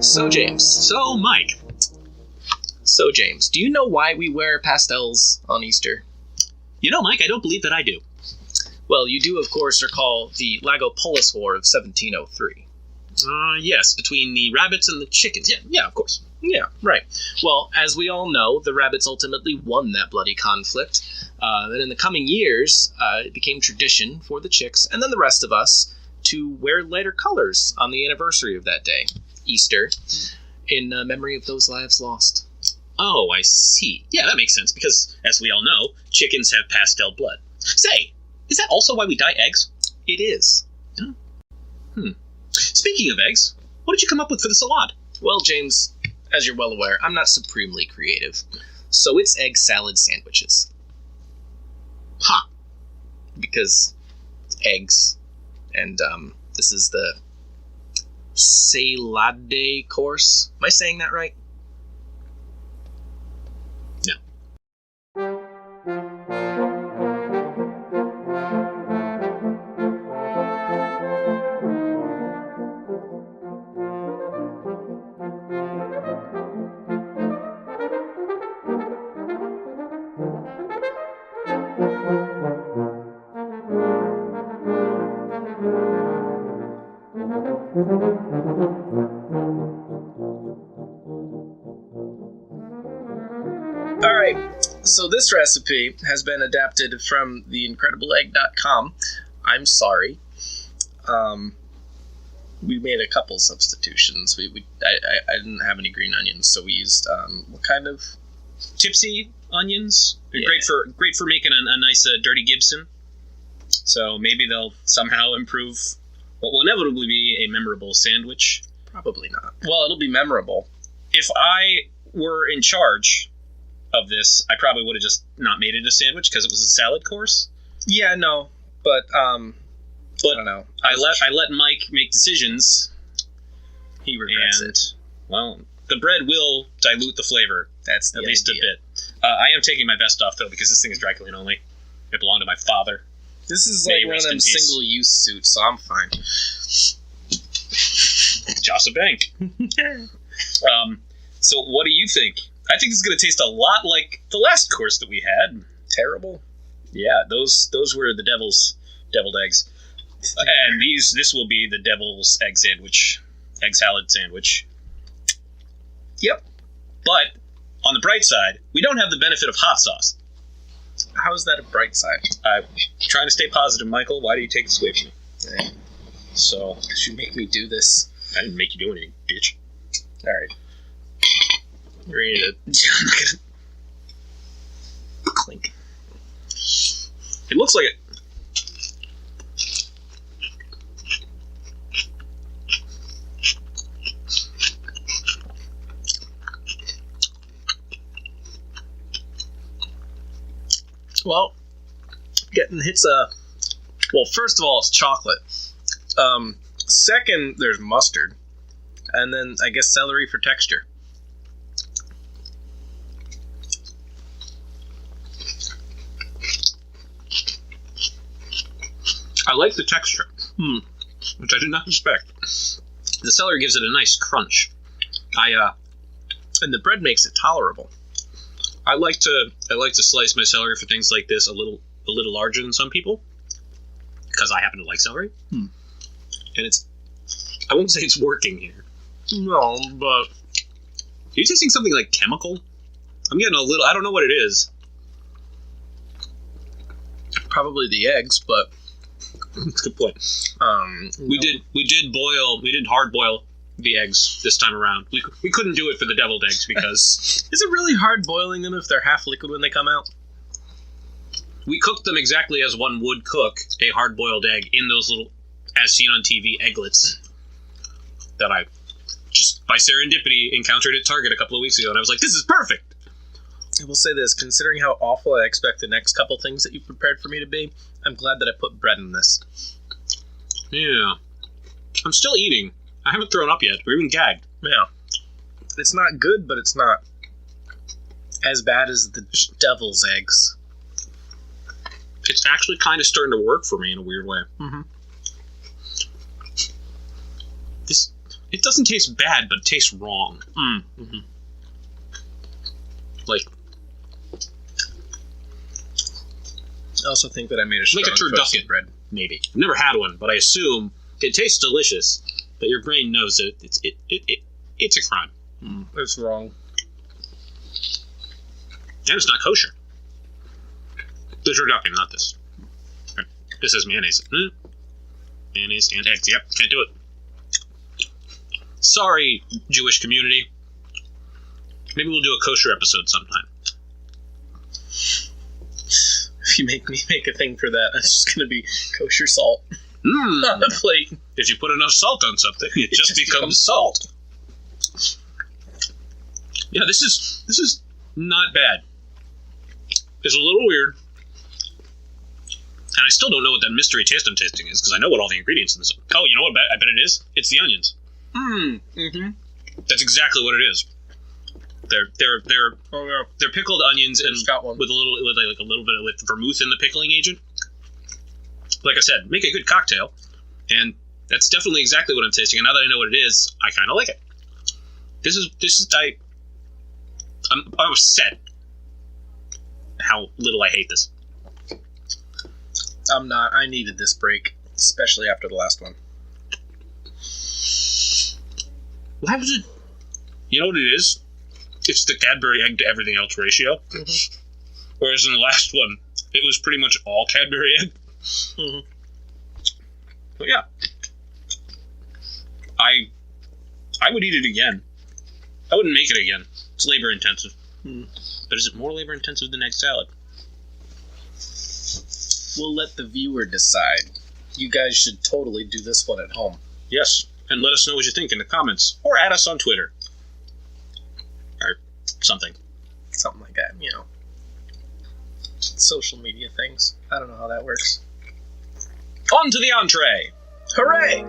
So, James. So, Mike. So, James, do you know why we wear pastels on Easter? You know, Mike, I don't believe that I do. Well, you do, of course, recall the Lagopolis War of 1703. Yes, between the rabbits and the chickens. Yeah, of course. Yeah, right. Well, as we all know, the rabbits ultimately won that bloody conflict. Then in the coming years, it became tradition for the chicks, and then the rest of us, to wear lighter colors on the anniversary of that day, Easter, in memory of those lives lost. Oh, I see. Yeah, that makes sense, because, as we all know, chickens have pastel blood. Say, is that also why we dye eggs? It is. Speaking of eggs, what did you come up with for the salad? Well, James, as you're well aware, I'm not supremely creative. So it's egg salad sandwiches. Ha! Because it's eggs. And this is the Salade course. Am I saying that right? No. Alright, so this recipe has been adapted from theincredibleegg.com. I'm sorry. We made a couple substitutions. I didn't have any green onions, so we used what kind of Tipsy Onions. They're Yeah. great for making a nice dirty Gibson. So maybe they'll somehow improve what will inevitably be a memorable sandwich. Probably not. Well, it'll be memorable. If I were in charge of this, I probably would have just not made it a sandwich because it was a salad course. Yeah, no, but I don't know. I let Mike make decisions. He regrets and, it. Well, the bread will dilute the flavor. That's the at least idea. a bit. I am taking my vest off, though, because this thing is dry clean only. It belonged to my father. This is May like he one of rest in them peace. single-use suits, so I'm fine. Joss a bank. So what do you think? I think this is going to taste a lot like the last course that we had. Terrible. Yeah, those were the deviled eggs. And this will be the devil's egg salad sandwich. Yep. But on the bright side, we don't have the benefit of hot sauce. How is that a bright side? I'm trying to stay positive, Michael. Why do you take this away from me? Yeah. So, Because you make me do this. I didn't make you do anything, bitch. All right. You're ready to... I'm not gonna... Clink. It looks like it. Well, getting hits well, first of all, it's chocolate. Second, there's mustard. And then, I guess, celery for texture. I like the texture, which I did not expect. The celery gives it a nice crunch. And the bread makes it tolerable. I like to slice my celery for things like this a little larger than some people, because I happen to like celery. And I won't say it's working here. No, but Are you tasting something like chemical? I'm getting a little. I don't know what it is. probably the eggs, but That's a good point. We did hard boil the eggs this time around. We couldn't do it for the deviled eggs because Is it really hard boiling them if they're half liquid when they come out? we cooked them exactly as one would cook a hard boiled egg in those little, as seen on TV, egglets that I just by serendipity encountered at Target a couple of weeks ago, and I was like, this is perfect. I will say this, considering how awful I expect the next couple things that you've prepared for me to be, I'm glad that I put bread in this. Yeah. I'm still eating. I haven't thrown up yet, or even gagged. Yeah. It's not good, but it's not as bad as the devil's eggs. It's actually kind of starting to work for me in a weird way. Mm-hmm. It doesn't taste bad, but it tastes wrong. Mm-hmm. Like I also think that I made a like a turducken bread. Maybe. I've never had one, but I assume it tastes delicious. But your brain knows that it's a crime. It's wrong. And it's not kosher. The turducken, not this. This is mayonnaise. Mayonnaise and eggs. Yep, can't do it. Sorry, Jewish community. Maybe we'll do a kosher episode sometime. If you make me make a thing for that, it's just going to be kosher salt on the plate. If you put enough salt on something, it just becomes salt. Yeah, this is not bad. It's a little weird. And I still don't know what that mystery taste I'm tasting is, because I know what all the ingredients in this are. Oh, you know what I bet it is? It's the onions. Mm-hmm. That's exactly what it is. They're pickled onions and with a little bit of vermouth in the pickling agent. Like I said, make a good cocktail, and that's definitely exactly what I'm tasting. And now that I know what it is, I kind of like it. I'm upset how little I hate this. I'm not. I needed this break, especially after the last one. Why was it? You know what it is? It's the Cadbury egg to everything else ratio. Mm-hmm. Whereas in the last one, it was pretty much all Cadbury egg. Mm-hmm. But yeah, I would eat it again. I wouldn't make it again. It's labor intensive. But is it more labor intensive than egg salad? We'll let the viewer decide. You guys should totally do this one at home. Yes, and let us know what you think in the comments, or add us on Twitter. Or something. Something like that, you know. Social media things. I don't know how that works. On to the entree! Hooray!